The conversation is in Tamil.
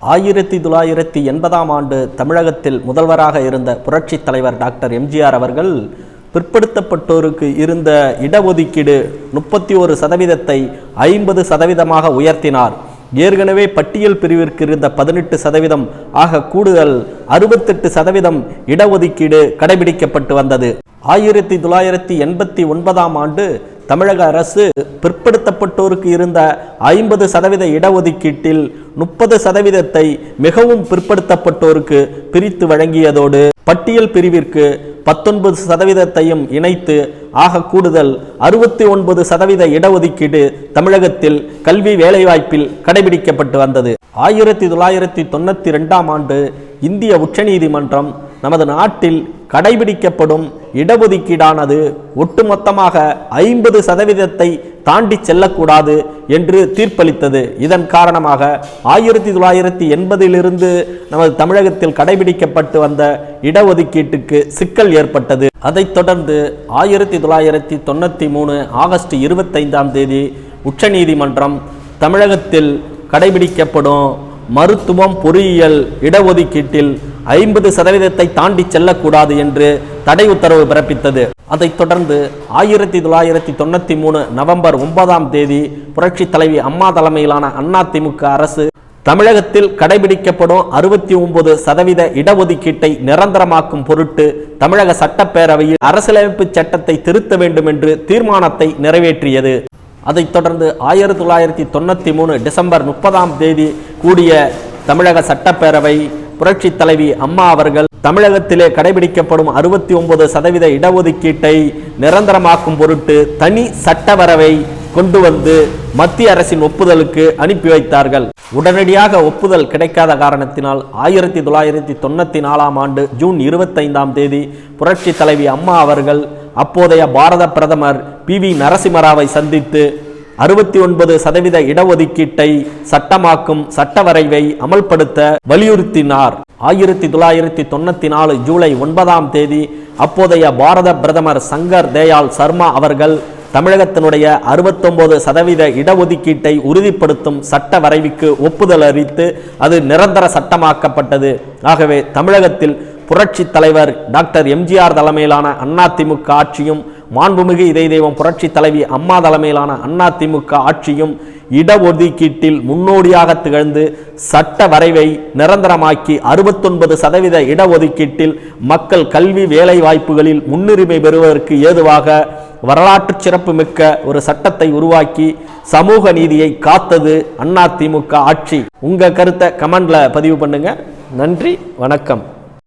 1980ஆம் ஆண்டு தமிழகத்தில் முதல்வராக இருந்த புரட்சித் தலைவர் டாக்டர் எம்ஜிஆர் அவர்கள் பிற்படுத்தப்பட்டோருக்கு இருந்த இடஒதுக்கீடு 31% 50% உயர்த்தினார். ஏற்கனவே பட்டியல் பிரிவிற்கு இருந்த 18% ஆக கூடுதல் 68% இடஒதுக்கீடு கடைபிடிக்கப்பட்டு வந்தது. 1989ஆம் ஆண்டு தமிழக அரசு பிற்படுத்தப்பட்டோருக்கு இருந்த 50% இடஒதுக்கீட்டில் 30% மிகவும் பிற்படுத்தப்பட்டோருக்கு பிரித்து வழங்கியதோடு பட்டியல் பிரிவிற்கு 19% இணைத்து ஆக கூடுதல் 69% இடஒதுக்கீடு தமிழகத்தில் கல்வி வேலைவாய்ப்பில் கடைபிடிக்கப்பட்டு வந்தது. 1992ஆம் ஆண்டு இந்திய உச்சநீதிமன்றம் நமது நாட்டில் கடைபிடிக்கப்படும் இடஒதுக்கீடானது ஒட்டுமொத்தமாக 50% தாண்டி செல்லக்கூடாது என்று தீர்ப்பளித்தது. இதன் காரணமாக 1980 நமது தமிழகத்தில் கடைபிடிக்கப்பட்டு வந்த இடஒதுக்கீட்டுக்கு சிக்கல் ஏற்பட்டது. அதைத் தொடர்ந்து 1993 ஆகஸ்ட் 25ஆம் தேதி உச்சநீதிமன்றம் தமிழகத்தில் கடைபிடிக்கப்படும் மருத்துவம் பொறியியல் இடஒதுக்கீட்டில் 50% தாண்டி செல்லக்கூடாது என்று தடை உத்தரவு பிறப்பித்தது. அதைத் தொடர்ந்து 1993 நவம்பர் 9ஆம் தேதி புரட்சி தலைவி அம்மா தலைமையிலான அதிமுக அரசு தமிழகத்தில் கடைபிடிக்கப்படும் 69% இடஒதுக்கீட்டை நிரந்தரமாக்கும் பொருட்டு தமிழக சட்டப்பேரவையில் அரசியலமைப்பு சட்டத்தை திருத்த வேண்டும் என்று தீர்மானத்தை நிறைவேற்றியது. அதைத் தொடர்ந்து 1993 டிசம்பர் 30ஆம் தேதி கூடிய தமிழக சட்டப்பேரவை புரட்சி தலைவி அம்மா அவர்கள் தமிழகத்திலே கடைபிடிக்கப்படும் 69% இடஒதுக்கீட்டை நிரந்தரமாக்கும் பொருட்டு தனி சட்டவரவை கொண்டு வந்து மத்திய அரசின் ஒப்புதலுக்கு அனுப்பி வைத்தார்கள். உடனடியாக ஒப்புதல் கிடைக்காத காரணத்தினால் 1994ஆம் ஆண்டு ஜூன் 25ஆம் தேதி புரட்சி தலைவி அம்மா அவர்கள் அப்போதைய பாரத பிரதமர் PV நரசிம்மராவை சந்தித்து 69% இடஒதுக்கீட்டை சட்டமாக்கும் சட்டவரைவை அமல்படுத்த வலியுறுத்தினார். 1994 ஜூலை 9ஆம் தேதி அப்போதைய பாரத பிரதமர் சங்கர் தயாள் சர்மா அவர்கள் தமிழகத்தினுடைய 69% இடஒதுக்கீட்டை உறுதிப்படுத்தும் சட்ட வரைவுக்கு ஒப்புதல் அளித்து அது நிரந்தர சட்டமாக்கப்பட்டது. ஆகவே தமிழகத்தில் புரட்சி தலைவர் டாக்டர் எம்ஜிஆர் தலைமையிலான அதிமுக ஆட்சியும் மாண்புமிகு இதய தெய்வம் புரட்சி தலைவி அம்மா தலைமையிலான அதிமுக ஆட்சியும் இடஒதுக்கீட்டில் முன்னோடியாக திகழ்ந்து சட்ட வரைவை நிரந்தரமாக்கி 69% இடஒதுக்கீட்டில் மக்கள் கல்வி வேலை வாய்ப்புகளில் முன்னுரிமை பெறுவதற்கு ஏதுவாக வரலாற்று சிறப்பு மிக்க ஒரு சட்டத்தை உருவாக்கி சமூக நீதியை காத்தது அதிமுக ஆட்சி. உங்க கருத்தை கமெண்ட்ல பதிவு பண்ணுங்க. நன்றி, வணக்கம்.